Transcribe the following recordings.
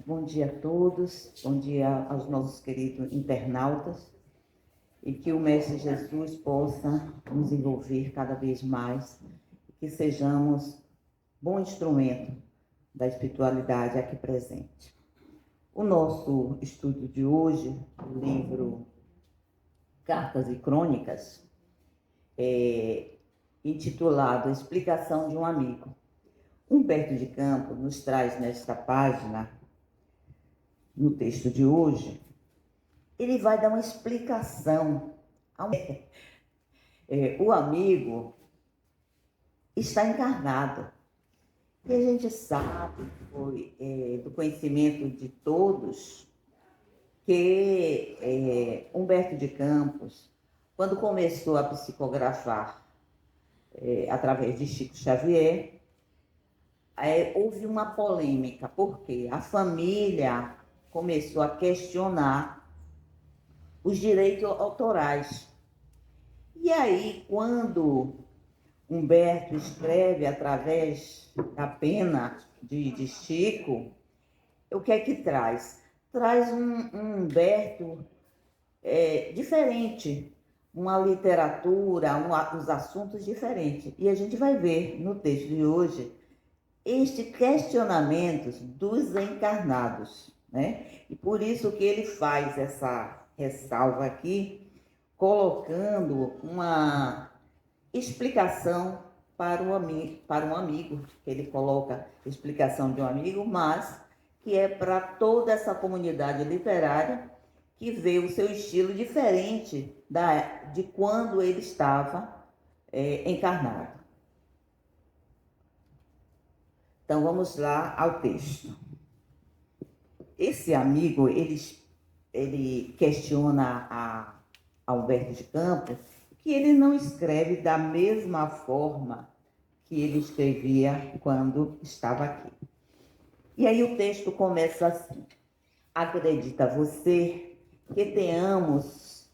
Bom dia a todos, bom dia aos nossos queridos internautas e que o Mestre Jesus possa nos envolver cada vez mais e que sejamos bom instrumento da espiritualidade aqui presente. O nosso estudo de hoje, o livro Cartas e Crônicas, intitulado Explicação de um Amigo. Humberto de Campos nos traz nesta página, no texto de hoje, ele vai dar uma explicação. O amigo está encarnado. E a gente sabe, do conhecimento de todos, que Humberto de Campos, quando começou a psicografar através de Chico Xavier, houve uma polêmica, porque a família começou a questionar os direitos autorais. E aí, quando Humberto escreve através da pena de Chico, o que é que traz? Traz um Humberto diferente, uma literatura, uns assuntos diferentes. E a gente vai ver no texto de hoje este questionamento dos encarnados, né? E por isso que ele faz essa ressalva aqui, colocando uma explicação para um amigo, que ele coloca explicação de um amigo, mas que é para toda essa comunidade literária que vê o seu estilo diferente de quando ele estava encarnado. Então, vamos lá ao texto. Esse amigo, ele questiona a Humberto de Campos que ele não escreve da mesma forma que ele escrevia quando estava aqui. E aí o texto começa assim: acredita você que tenhamos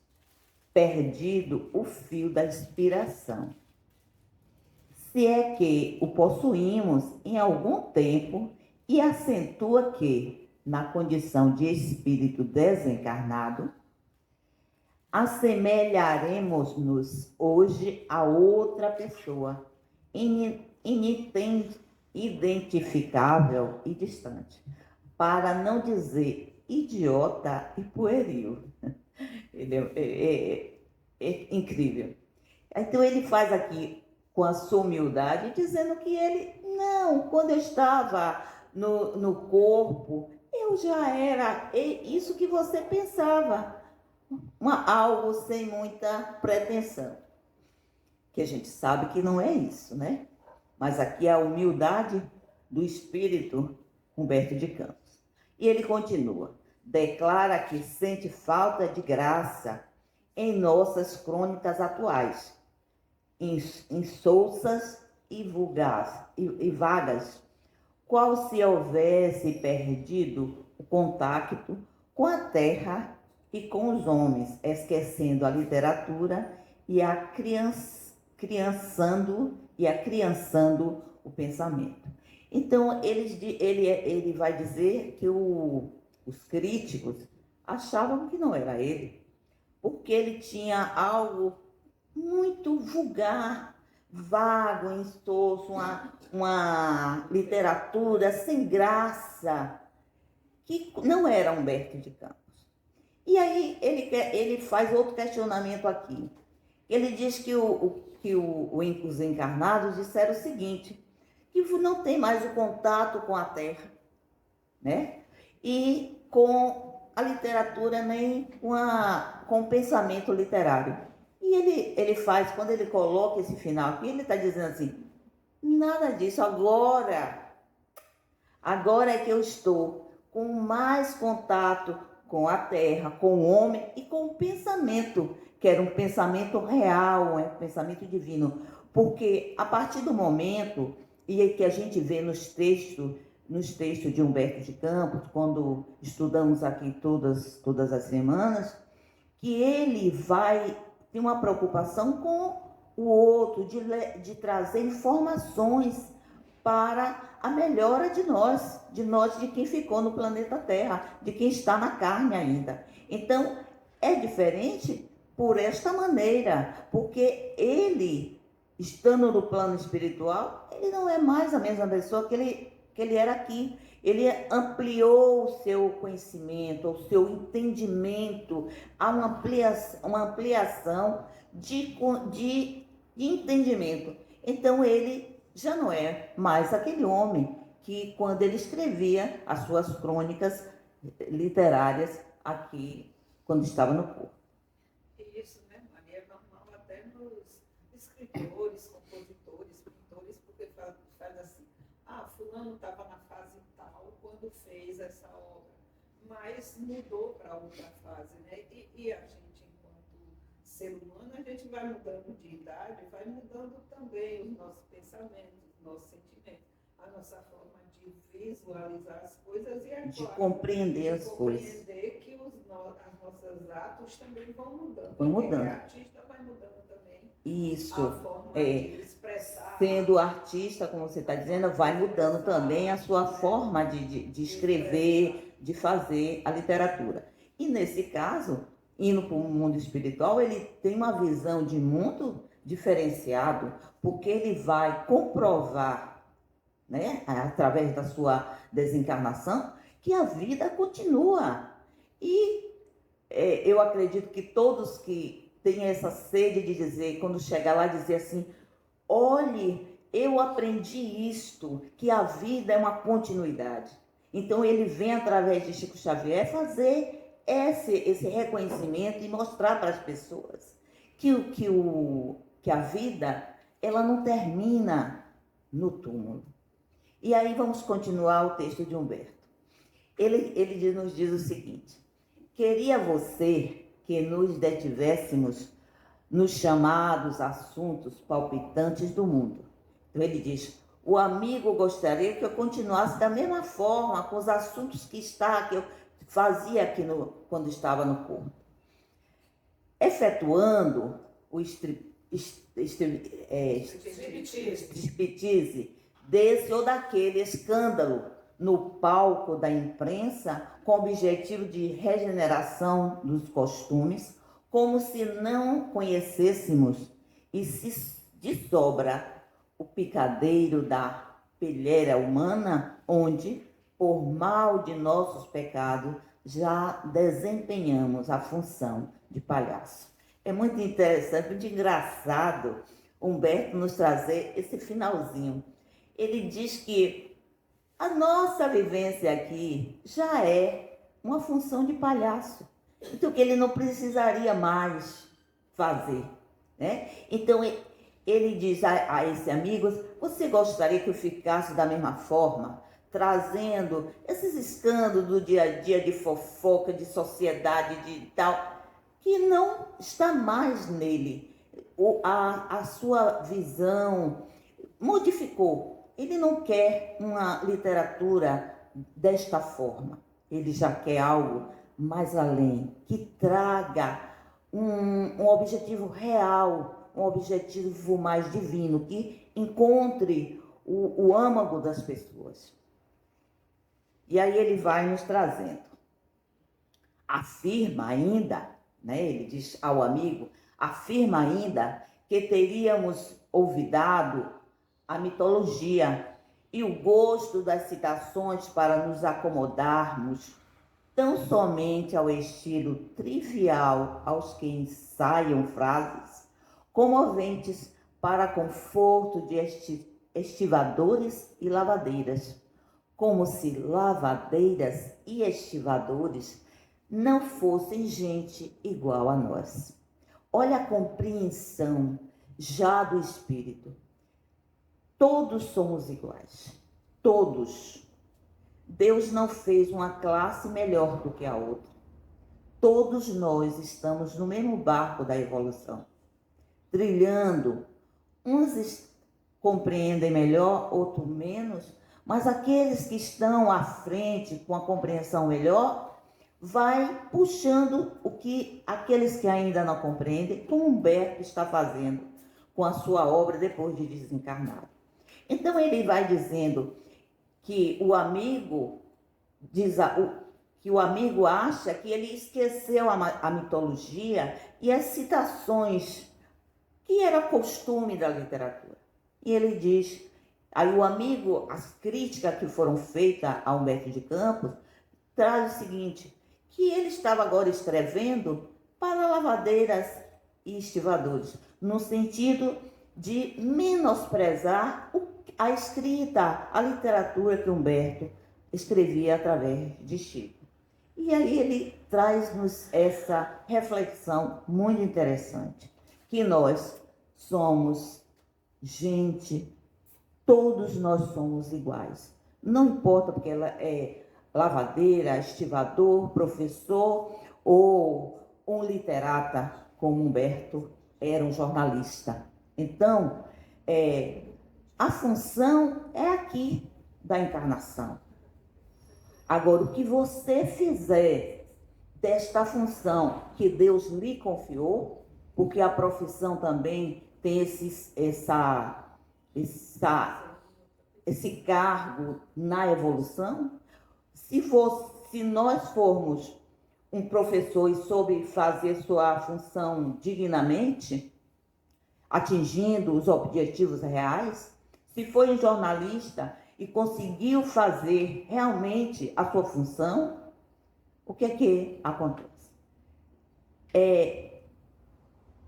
perdido o fio da inspiração, se é que o possuímos em algum tempo, e acentua que, na condição de espírito desencarnado, assemelharemos-nos hoje a outra pessoa, inidentificável e distante, para não dizer idiota e pueril. Ele é incrível. Então ele faz aqui com a sua humildade, dizendo que quando eu estava no corpo, eu já era isso que você pensava, algo sem muita pretensão. Que a gente sabe que não é isso, né? Mas aqui é a humildade do espírito Humberto de Campos. E ele continua: declara que sente falta de graça em nossas crônicas atuais, insulsas e vagas, qual se houvesse perdido o contato com a terra e com os homens, esquecendo a literatura e criançando o pensamento. Então, ele vai dizer que os críticos achavam que não era ele, porque ele tinha algo muito vulgar, vago, insosso, uma literatura sem graça, que não era Humberto de Campos. E aí ele faz outro questionamento aqui. Ele diz que os encarnados disseram o seguinte, que não tem mais o contato com a Terra, né? E com a literatura, nem com o pensamento literário. E ele faz, quando ele coloca esse final aqui, ele está dizendo assim: nada disso, agora é que eu estou com mais contato com a terra, com o homem e com o pensamento, que era um pensamento real, um pensamento divino. Porque a partir do momento e que a gente vê nos textos de Humberto de Campos, quando estudamos aqui todas as semanas, que ele vai ter uma preocupação com o outro, de trazer informações para a melhora de nós, de quem ficou no planeta Terra, de quem está na carne ainda. Então, é diferente por esta maneira, porque ele, estando no plano espiritual, ele não é mais a mesma pessoa que ele era aqui. Ele ampliou o seu conhecimento, o seu entendimento, há uma ampliação de entendimento. Então, ele já não é mais aquele homem que, quando ele escrevia as suas crônicas literárias aqui, quando estava no corpo. Isso, né, Maria? É normal até nos escritores, compositores, pintores, porque faz assim, fulano estava na fase tal quando fez essa obra, mas mudou para outra fase, né? E a gente, enquanto ser humano, a gente vai mudando de idade, vai mudando também os nossos pensamentos, os nossos sentimentos, a nossa forma de visualizar as coisas e de compreender as coisas. Compreender que os nossos atos também vão mudando. Vão mudando. Porque a artista vai mudando também. Isso. A forma de expressar. Sendo artista, como você está dizendo, vai mudando também a sua forma de escrever, de fazer a literatura. E nesse caso, indo para o mundo espiritual, ele tem uma visão de mundo diferenciado, porque ele vai comprovar, né, através da sua desencarnação, que a vida continua. E eu acredito que todos que têm essa sede de dizer, quando chegar lá, dizer assim: olhe, eu aprendi isto, que a vida é uma continuidade. Então ele vem, através de Chico Xavier, fazer esse reconhecimento e mostrar para as pessoas que a vida, ela não termina no túmulo. E aí vamos continuar o texto de Humberto. Ele nos diz o seguinte: queria você que nos detivéssemos nos chamados assuntos palpitantes do mundo. Então ele diz: o amigo gostaria que eu continuasse da mesma forma com os assuntos que eu fazia aqui quando estava no corpo, efetuando o striptease desse ou daquele escândalo no palco da imprensa, com o objetivo de regeneração dos costumes, como se não conhecêssemos e se de sobra o picadeiro da pilheira humana, onde, por mal de nossos pecados, já desempenhamos a função de palhaço. É muito interessante, muito engraçado Humberto nos trazer esse finalzinho. Ele diz que a nossa vivência aqui já é uma função de palhaço. Então, que ele não precisaria mais fazer, né? Então, ele diz a esse amigo: você gostaria que eu ficasse da mesma forma, trazendo esses escândalos do dia a dia, de fofoca, de sociedade, de tal, que não está mais nele. A sua visão modificou. Ele não quer uma literatura desta forma. Ele já quer algo mais além, que traga um objetivo real, um objetivo mais divino, que encontre o âmago das pessoas. E aí ele vai nos trazendo. Afirma ainda, né, ele diz ao amigo, afirma ainda que teríamos olvidado a mitologia e o gosto das citações para nos acomodarmos tão somente ao estilo trivial aos que ensaiam frases comoventes para conforto de estivadores e lavadeiras, como se lavadeiras e estivadores não fossem gente igual a nós. Olha a compreensão já do espírito. Todos somos iguais. Todos. Deus não fez uma classe melhor do que a outra. Todos nós estamos no mesmo barco da evolução, trilhando. Uns compreendem melhor, outros menos, mas aqueles que estão à frente com a compreensão melhor, vai puxando o que aqueles que ainda não compreendem, como Humberto está fazendo com a sua obra depois de desencarnado. Então ele vai dizendo que o amigo que o amigo acha que ele esqueceu a mitologia e as citações que era costume da literatura. E ele diz, aí o amigo, as críticas que foram feitas a Humberto de Campos, traz o seguinte, que ele estava agora escrevendo para lavadeiras e estivadores, no sentido de menosprezar a escrita, a literatura que Humberto escrevia através de Chico. E aí ele traz-nos essa reflexão muito interessante, que nós somos gente, todos nós somos iguais. Não importa porque ela é lavadeira, estivador, professor ou um literata, como Humberto era um jornalista. Então, a função é aqui da encarnação. Agora, o que você fizer desta função que Deus lhe confiou, porque a profissão também tem esse cargo na evolução, se nós formos um professor e soube fazer sua função dignamente, atingindo os objetivos reais, se foi um jornalista e conseguiu fazer realmente a sua função, o que acontece?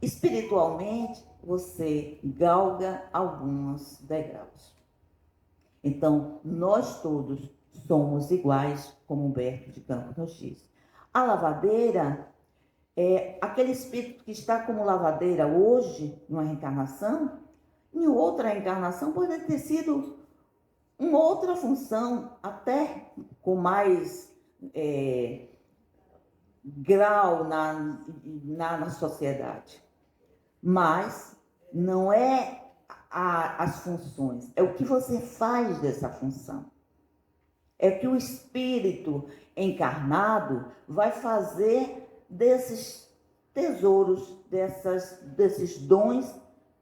Espiritualmente, você galga alguns degraus. Então, nós todos somos iguais, como Humberto de Campos nos diz. A lavadeira é aquele espírito que está como lavadeira hoje, numa reencarnação, em outra reencarnação pode ter sido uma outra função, até com mais grau na sociedade. Mas não é as funções, é o que você faz dessa função. É o que o espírito encarnado vai fazer desses tesouros, desses dons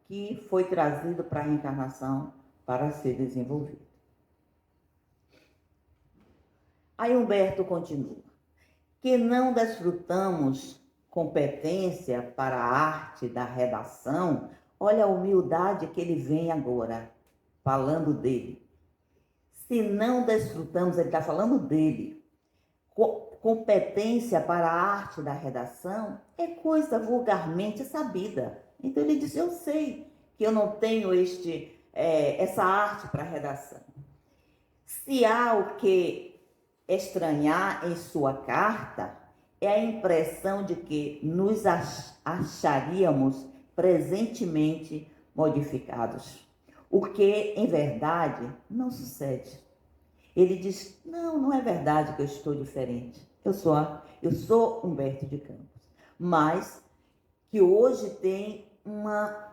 que foi trazido para a reencarnação para ser desenvolvido. Aí Humberto continua, que não desfrutamos competência para a arte da redação, olha a humildade que ele vem agora, falando dele. Se não desfrutamos, ele está falando dele, competência para a arte da redação é coisa vulgarmente sabida. Então ele diz, eu sei que eu não tenho essa arte para a redação. Se há o que estranhar em sua carta, é a impressão de que nos acharíamos presentemente modificados, o que, em verdade, não sucede. Ele diz, não é verdade que eu estou diferente. Eu sou Humberto de Campos, mas que hoje tem uma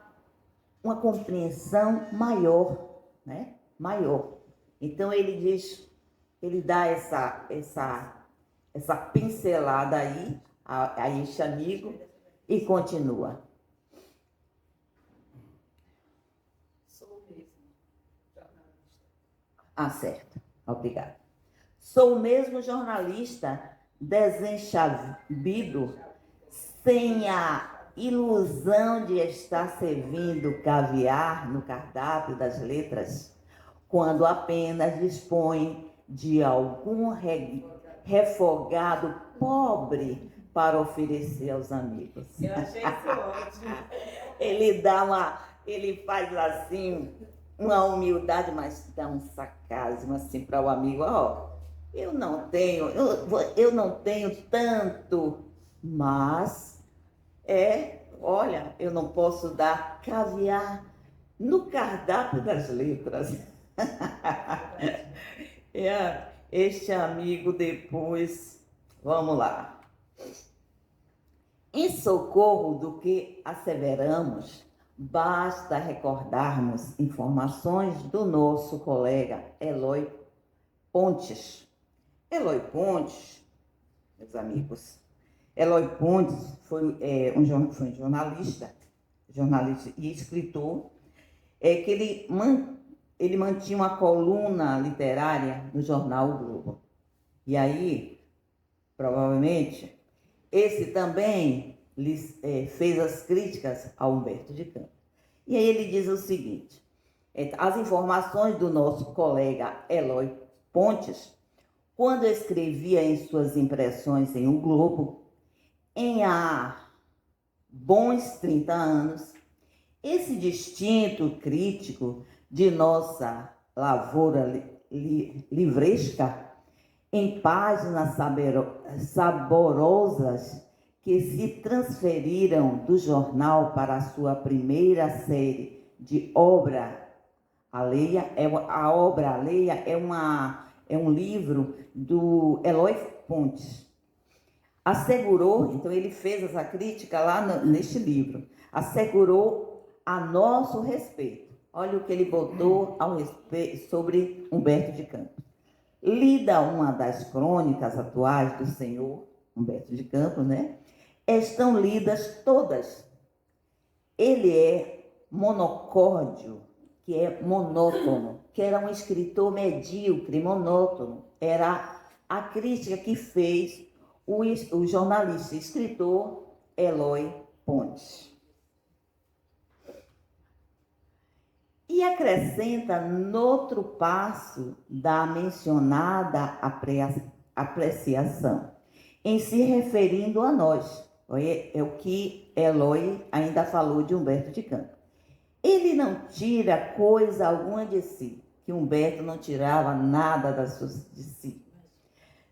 compreensão maior, né? Maior. Então ele diz, ele dá essa pincelada aí a este amigo e continua. Sou mesmo jornalista. Certo. Obrigada. Sou o mesmo jornalista desenchabido, sem a ilusão de estar servindo caviar no cardápio das letras, quando apenas dispõe de algum refogado pobre para oferecer aos amigos. Eu achei isso ótimo. Ele faz assim uma humildade, mas dá um sarcasmo assim para o amigo, eu não tenho tanto, mas olha, eu não posso dar caviar no cardápio das letras. Este amigo depois, vamos lá. Em socorro do que asseveramos, basta recordarmos informações do nosso colega Eloy Pontes. Eloy Pontes, meus amigos, Eloy Pontes foi um jornalista e escritor, que ele mantinha uma coluna literária no jornal O Globo. E aí, provavelmente, esse também fez as críticas a Humberto de Campos. E aí ele diz o seguinte: as informações do nosso colega Eloy Pontes, quando escrevia em suas impressões em O Globo, em há bons 30 anos, esse distinto crítico de nossa lavoura livresca, em páginas saborosas que se transferiram do jornal para a sua primeira série de obra alheia. A obra alheia é um livro do Eloy Pontes. Assegurou, então ele fez essa crítica lá neste livro, assegurou a nosso respeito. Olha o que ele botou ao respeito sobre Humberto de Campos. Lida uma das crônicas atuais do senhor Humberto de Campos, né? Estão lidas todas. Ele é monocórdio, que é monótono, que era um escritor medíocre, monótono. Era a crítica que fez o jornalista e escritor Eloy Pontes. E acrescenta noutro passo da mencionada apreciação, em se referindo a nós. É o que Eloy ainda falou de Humberto de Campos. Ele não tira coisa alguma de si, que Humberto não tirava nada de si.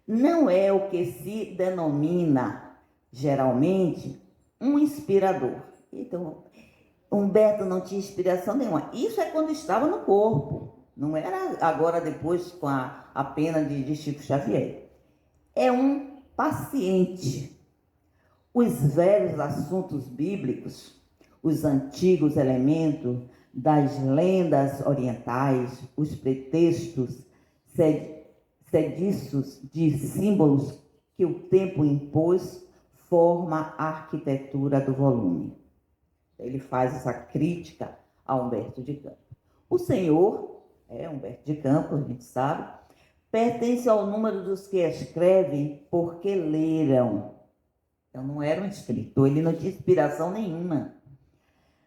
Não é o que se denomina, geralmente, um inspirador. Então, Humberto não tinha inspiração nenhuma. Isso é quando estava no corpo. Não era agora, depois, com a pena de Chico Xavier. É um paciente. Os velhos assuntos bíblicos, os antigos elementos das lendas orientais, os pretextos sediços de símbolos que o tempo impôs, forma a arquitetura do volume. Ele faz essa crítica a Humberto de Campos. O senhor, Humberto de Campos, a gente sabe, pertence ao número dos que escrevem porque leram. Então não era um escritor, ele não tinha inspiração nenhuma.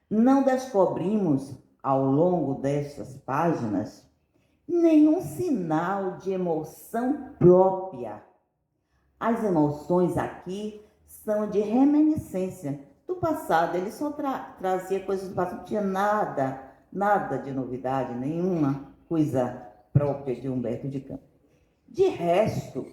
Não descobrimos, ao longo destas páginas, nenhum sinal de emoção própria. As emoções aqui são de reminiscência do passado. Ele só trazia coisas do passado, não tinha nada de novidade, nenhuma coisa própria de Humberto de Campos. De resto,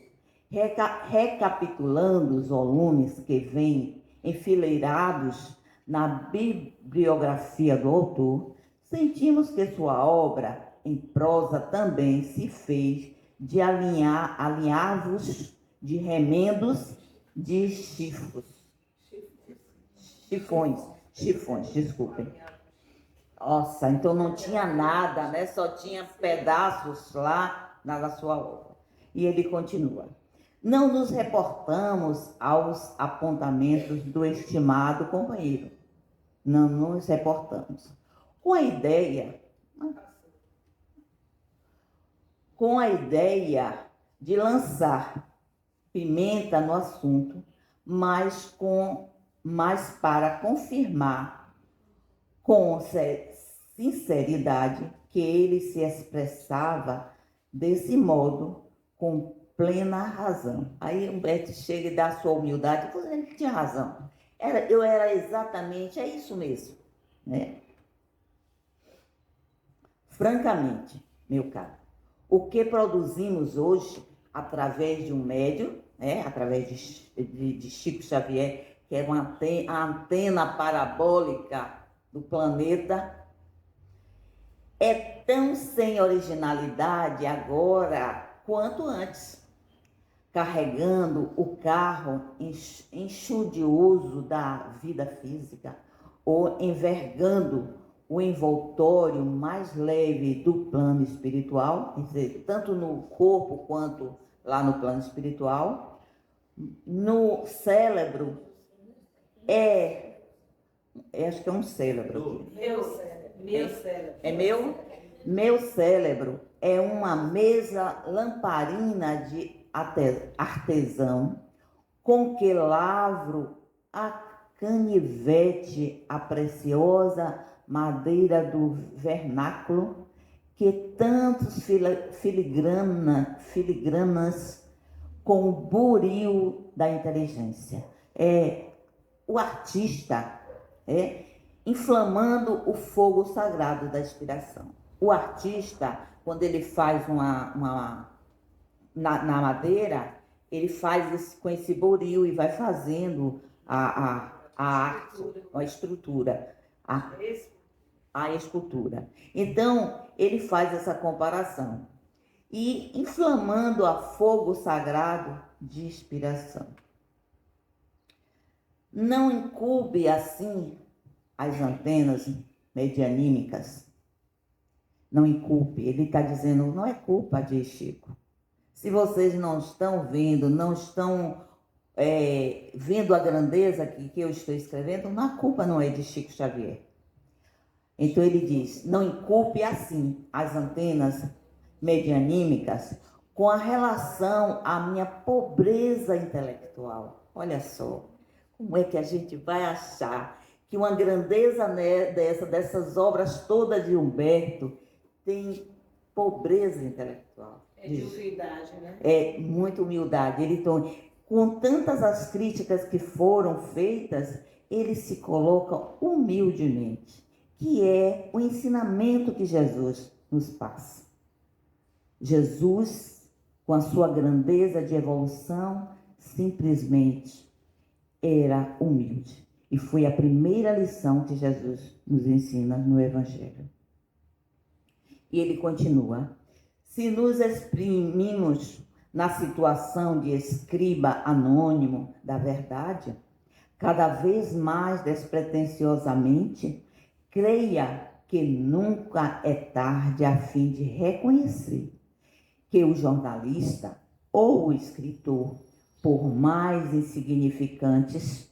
recapitulando os volumes que vêm enfileirados na bibliografia do autor, sentimos que sua obra em prosa também se fez de alinhavos de remendos de chifões, desculpem. Nossa, então não tinha nada, né? Só tinha pedaços lá na sua obra. E ele continua. Não nos reportamos aos apontamentos do estimado companheiro. Não nos reportamos. Com a ideia de lançar pimenta no assunto, mas para confirmar com sinceridade que ele se expressava desse modo com plena razão. Aí Humberto chega e dá a sua humildade, e ele tinha razão. Eu era exatamente, é isso mesmo, né? Francamente, meu caro, o que produzimos hoje através de um médium, através de Chico Xavier, que é a antena parabólica do planeta, é tão sem originalidade agora quanto antes, carregando o carro enxudioso da vida física ou envergando o envoltório mais leve do plano espiritual, quer dizer, tanto no corpo quanto lá no plano espiritual. No cérebro acho que é um cérebro. Meu cérebro. É meu? Meu cérebro é uma mesa lamparina de artesão, com que lavro a canivete, a preciosa madeira do vernáculo, que tantos filigranas com o buril da inteligência. É o artista inflamando o fogo sagrado da inspiração. O artista, quando ele faz na madeira, ele faz com esse buril e vai fazendo a arte, a estrutura, a escultura. Então, ele faz essa comparação. E inflamando a fogo sagrado de inspiração. Não incube assim as antenas medianímicas. Não inculpe. Ele está dizendo, não é culpa de Chico. Se vocês não estão vendo, não estão vendo a grandeza que eu estou escrevendo, a culpa não é de Chico Xavier. Então ele diz, não inculpe assim as antenas medianímicas com a relação à minha pobreza intelectual. Olha só, como é que a gente vai achar que uma grandeza dessas obras todas de Humberto tem pobreza intelectual? É de humildade, né? É muita humildade. Ele, com tantas as críticas que foram feitas, ele se coloca humildemente, que é o ensinamento que Jesus nos passa. Jesus, com a sua grandeza de evolução, simplesmente era humilde. E foi a primeira lição que Jesus nos ensina no Evangelho. E ele continua: se nos exprimimos na situação de escriba anônimo da verdade, cada vez mais despretensiosamente, creia que nunca é tarde a fim de reconhecer que o jornalista ou o escritor, por mais insignificantes,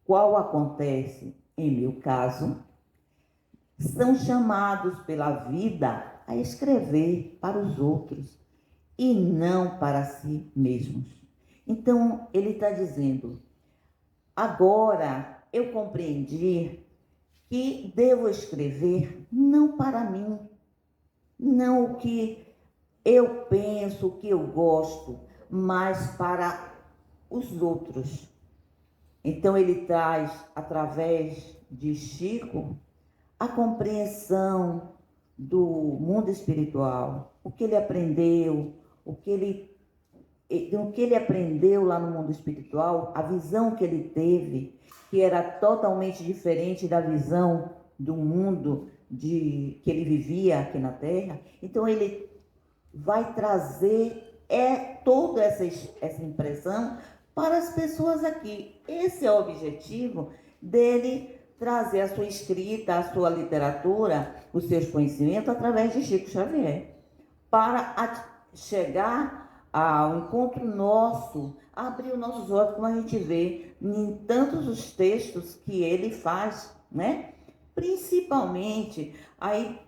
qual acontece em meu caso, são chamados pela vida a escrever para os outros e não para si mesmos. Então, ele está dizendo, agora eu compreendi que devo escrever não para mim, não o que eu penso, o que eu gosto, mas para os outros. Então ele traz, através de Chico, a compreensão do mundo espiritual, o que ele aprendeu, o que ele aprendeu lá no mundo espiritual, a visão que ele teve, que era totalmente diferente da visão do mundo que ele vivia aqui na Terra. Então ele vai trazer toda essa impressão para as pessoas aqui. Esse é o objetivo dele, trazer a sua escrita, a sua literatura, os seus conhecimentos através de Chico Xavier, para chegar ao encontro nosso, abrir os nossos olhos, como a gente vê em tantos os textos que ele faz, né? Principalmente aí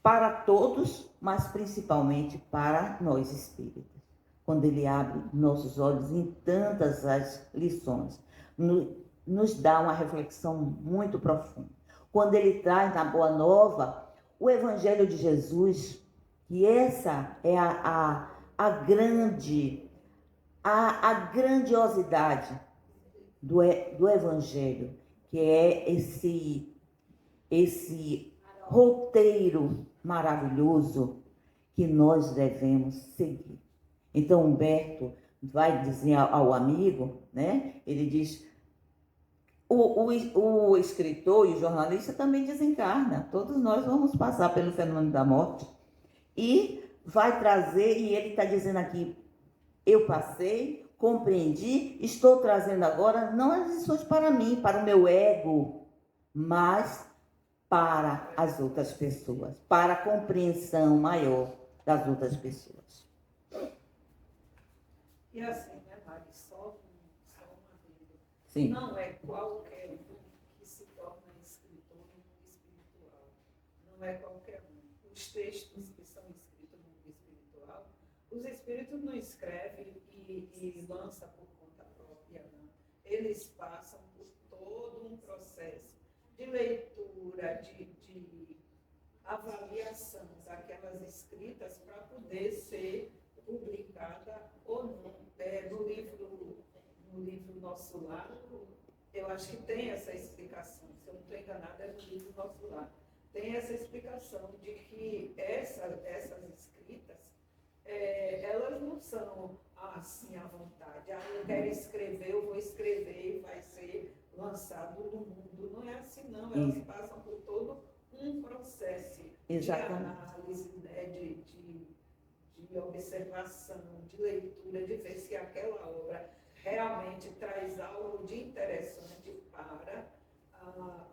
para todos, mas principalmente para nós espíritas. Quando ele abre nossos olhos em tantas as lições, nos dá uma reflexão muito profunda. Quando ele traz na Boa Nova o Evangelho de Jesus, que essa é a grandiosidade do Evangelho, que é esse roteiro maravilhoso que nós devemos seguir. Então Humberto vai dizer ao amigo, né? Ele diz, o escritor e o jornalista também desencarna. Todos nós vamos passar pelo fenômeno da morte. E vai trazer, e ele está dizendo aqui, eu passei, compreendi, estou trazendo agora, não as lições para mim, para o meu ego, mas para as outras pessoas, para a compreensão maior das outras pessoas. E assim, né, Mari, só uma dúvida. Sim. Não é qualquer um que se torna escritor no mundo espiritual. não é qualquer um. Os textos que são escritos no mundo espiritual, os espíritos não escrevem e lançam por conta própria, não. Eles passam por todo um processo de leitura, de avaliação daquelas escritas para poder ser publicada ou não. No livro Nosso Lar, eu acho que tem essa explicação, se eu não estou enganada, é no livro Nosso Lar. Tem essa explicação de que essas escritas, elas não são assim à vontade. Eu quero escrever, eu vou escrever e vai ser lançado no mundo. Não é assim, não. Elas passam por todo um processo de análise, né, de observação, de leitura, de ver se aquela obra realmente traz algo de interessante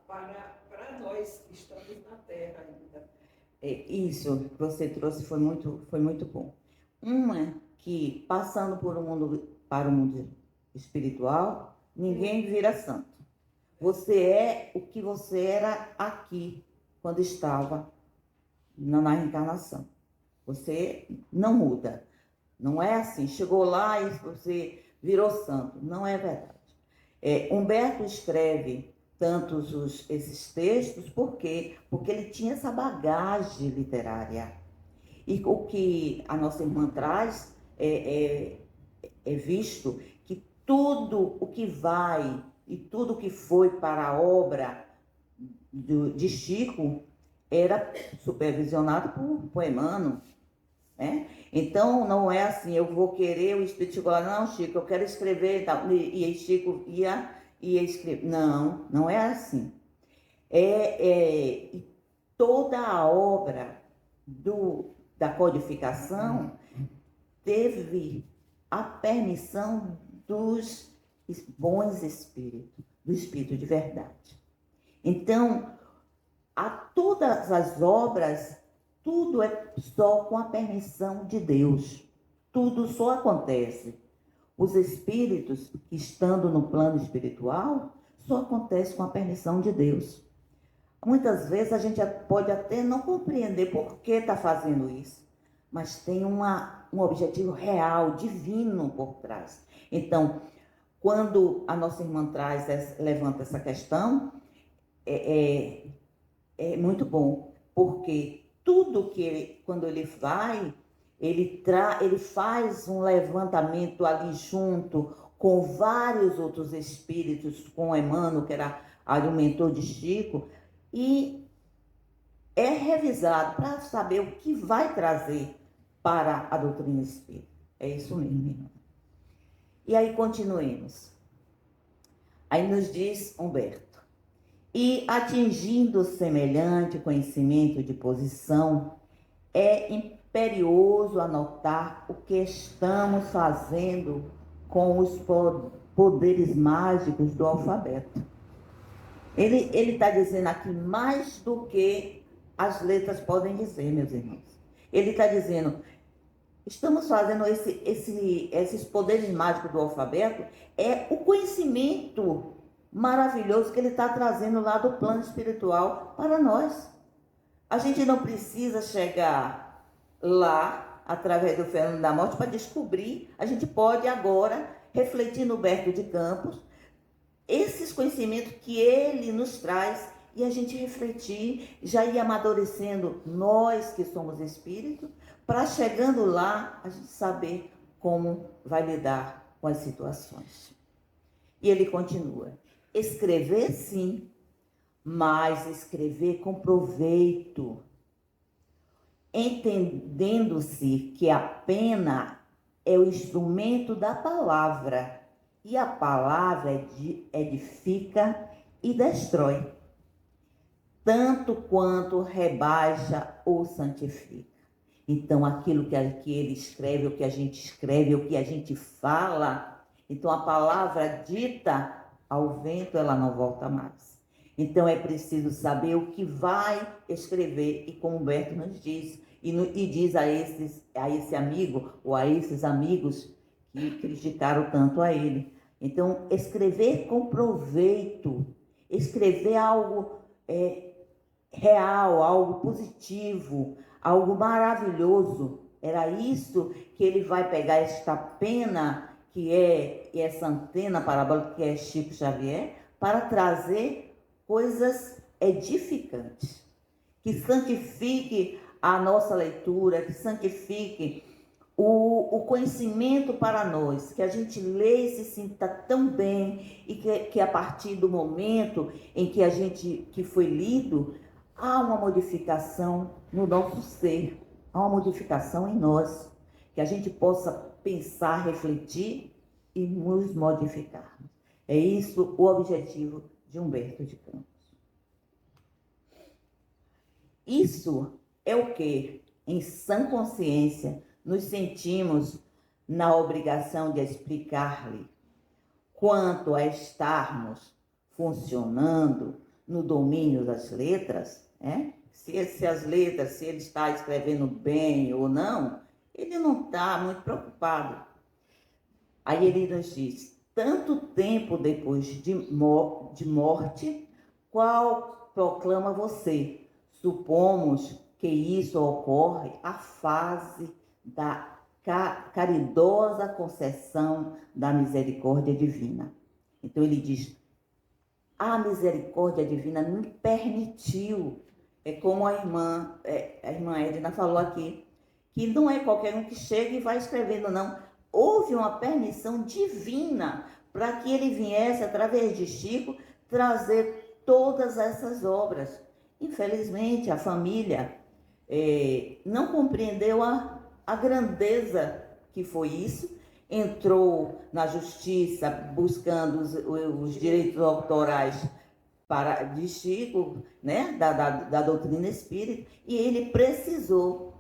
para nós que estamos na Terra ainda. Isso que você trouxe foi muito bom. Uma que, passando para o mundo espiritual, ninguém vira santo. Você é o que você era aqui, quando estava na reencarnação. Você não muda. Não é assim, chegou lá e você virou santo. Não é verdade. Humberto escreve esses textos porque ele tinha essa bagagem literária. E o que a nossa irmã traz é visto que tudo o que vai e tudo o que foi para a obra de Chico era supervisionado por Emmanuel, né? Então, não é assim, eu vou querer o Espírito Chico lá, não, Chico, eu quero escrever, e Chico ia escrever. Não, não é assim. Toda a obra da codificação teve a permissão dos bons espíritos, do Espírito de verdade. Então, a todas as obras, tudo é só com a permissão de Deus. Tudo só acontece. Os espíritos, estando no plano espiritual, só acontece com a permissão de Deus. Muitas vezes a gente pode até não compreender por que está fazendo isso, mas tem um objetivo real, divino por trás. Então, quando a nossa irmã levanta essa questão, é muito bom, porque tudo que quando ele vai, ele faz um levantamento ali junto com vários outros espíritos, com Emmanuel, que era o mentor de Chico, e é revisado para saber o que vai trazer para a doutrina espírita. É isso mesmo, irmão. E aí continuemos. Aí nos diz Humberto: e atingindo semelhante conhecimento de posição, é imperioso anotar o que estamos fazendo com os poderes mágicos do alfabeto. Ele está dizendo aqui mais do que as letras podem dizer, meus irmãos. Ele está dizendo, estamos fazendo esses poderes mágicos do alfabeto, é o conhecimento maravilhoso que ele está trazendo lá do plano espiritual para nós. A gente não precisa chegar lá, através do fenômeno da morte, para descobrir. A gente pode agora, refletir no Humberto de Campos, esses conhecimentos que ele nos traz, e a gente refletir, já ir amadurecendo nós que somos espíritos, para chegando lá, a gente saber como vai lidar com as situações. E ele continua: escrever sim, mas escrever com proveito, entendendo-se que a pena é o instrumento da palavra, e a palavra edifica e destrói, tanto quanto rebaixa ou santifica. Então, aquilo que ele escreve, o que a gente escreve, o que a gente fala, então a palavra dita ao vento, ela não volta mais. Então, é preciso saber o que vai escrever, e como Humberto nos diz, e diz a esse amigo, ou a esses amigos que criticaram tanto a ele. Então, escrever com proveito, escrever algo real, algo positivo, algo maravilhoso. Era isso que ele vai pegar esta pena, que é essa antena parabólica, que é Chico Xavier, para trazer coisas edificantes, que santifique a nossa leitura, que santifique o conhecimento para nós, que a gente lê e se sinta tão bem, e que a partir do momento em que que foi lido, há uma modificação no nosso ser, há uma modificação em nós, que a gente possa pensar, refletir e nos modificarmos. É isso o objetivo de Humberto de Campos. Isso é o que, em sã consciência, nos sentimos na obrigação de explicar-lhe, quanto a estarmos funcionando no domínio das letras, né? Se as letras, se ele está escrevendo bem ou não, ele não está muito preocupado. Aí ele nos diz: tanto tempo depois de morte, qual proclama você? Supomos que isso ocorre à fase da caridosa concessão da misericórdia divina. Então ele diz: a misericórdia divina me permitiu, como a irmã Edna falou aqui, que não é qualquer um que chega e vai escrevendo, não. Houve uma permissão divina para que ele viesse, através de Chico, trazer todas essas obras. Infelizmente, a família não compreendeu a grandeza que foi isso, entrou na justiça buscando os direitos autorais de Chico, né, da doutrina espírita, e ele precisou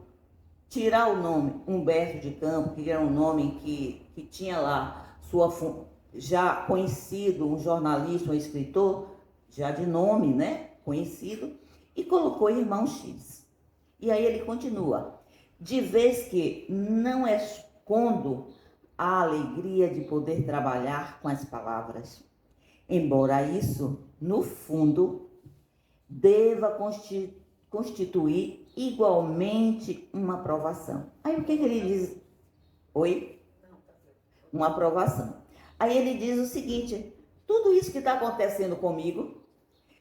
tirar o nome Humberto de Campos, que era um nome que tinha lá já conhecido, um jornalista, um escritor, já de nome, né, conhecido, e colocou Irmão X. E aí ele continua: de vez que não escondo a alegria de poder trabalhar com as palavras, embora isso, no fundo, deva constituir igualmente uma aprovação. Aí o que ele diz? Oi? Uma aprovação. Aí ele diz o seguinte: tudo isso que está acontecendo comigo,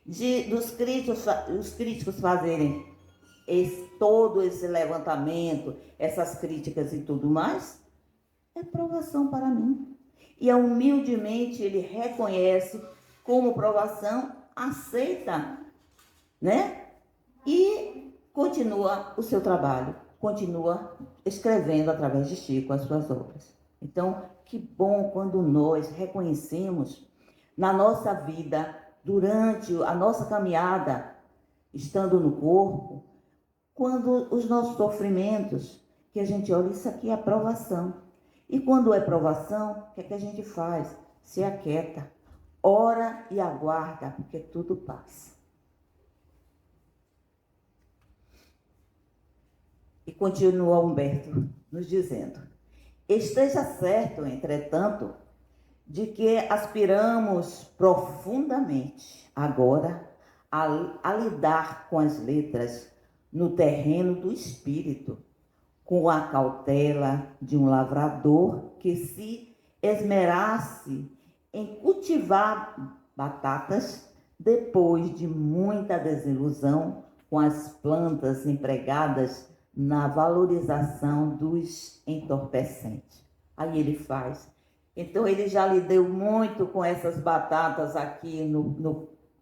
os críticos fazerem todo esse levantamento, essas críticas e tudo mais, é provação para mim. E humildemente ele reconhece como provação, aceita, né? E continua o seu trabalho, continua escrevendo através de Chico as suas obras. Então, que bom quando nós reconhecemos na nossa vida, durante a nossa caminhada, estando no corpo, quando os nossos sofrimentos, que a gente olha, isso aqui é provação. E quando é provação, o que a gente faz? Se aquieta, ora e aguarda, porque tudo passa. E continua Humberto nos dizendo: esteja certo, entretanto, de que aspiramos profundamente agora a lidar com as letras no terreno do espírito, com a cautela de um lavrador que se esmerasse em cultivar batatas depois de muita desilusão com as plantas empregadas na valorização dos entorpecentes. Aí ele faz. Então ele já lidou muito com essas batatas aqui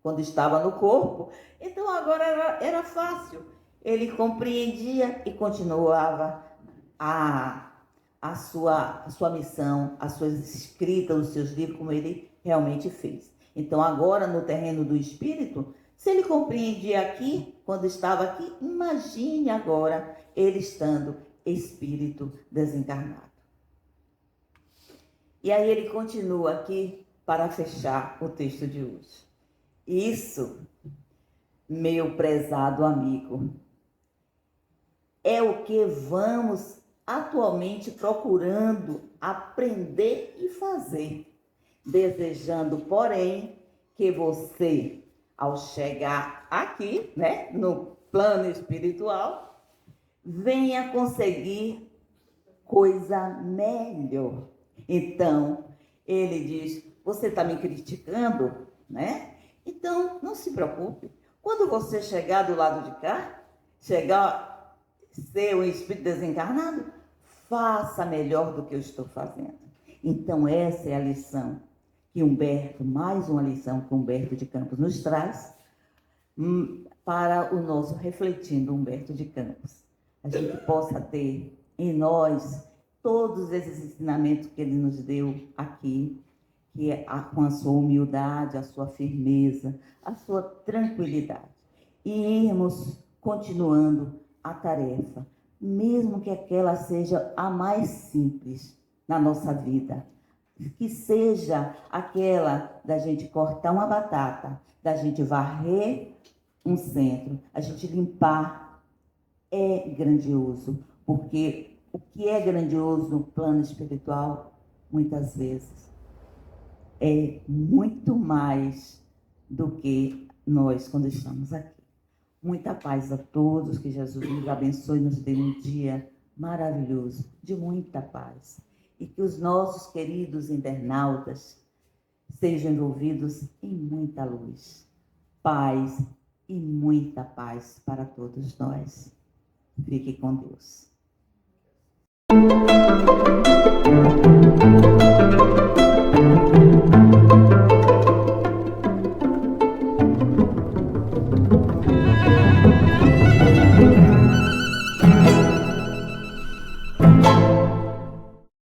quando estava no corpo, então agora era fácil. Ele compreendia e continuava a sua missão, as suas escritas, os seus livros, como ele realmente fez. Então agora, no terreno do espírito, se ele compreendia aqui, quando estava aqui, imagine agora ele estando espírito desencarnado. E aí ele continua aqui para fechar o texto de hoje. Isso, meu prezado amigo, é o que vamos atualmente procurando aprender e fazer, desejando, porém, que você, ao chegar aqui, né, no plano espiritual, venha conseguir coisa melhor. Então, ele diz, você está me criticando, né? Então, não se preocupe. Quando você chegar do lado de cá, chegar a ser um espírito desencarnado, faça melhor do que eu estou fazendo. Então, essa é a lição que Humberto, mais uma lição que Humberto de Campos nos traz, para o nosso refletindo Humberto de Campos. A gente possa ter em nós todos esses ensinamentos que ele nos deu aqui, que é com a sua humildade, a sua firmeza, a sua tranquilidade. E irmos continuando a tarefa, mesmo que aquela seja a mais simples na nossa vida, que seja aquela da gente cortar uma batata, da gente varrer um centro, a gente limpar, é grandioso, porque o que é grandioso no plano espiritual, muitas vezes, é muito mais do que nós quando estamos aqui. Muita paz a todos, que Jesus nos abençoe e nos dê um dia maravilhoso, de muita paz. E que os nossos queridos internautas sejam envolvidos em muita luz, paz e muita paz para todos nós. Fique com Deus.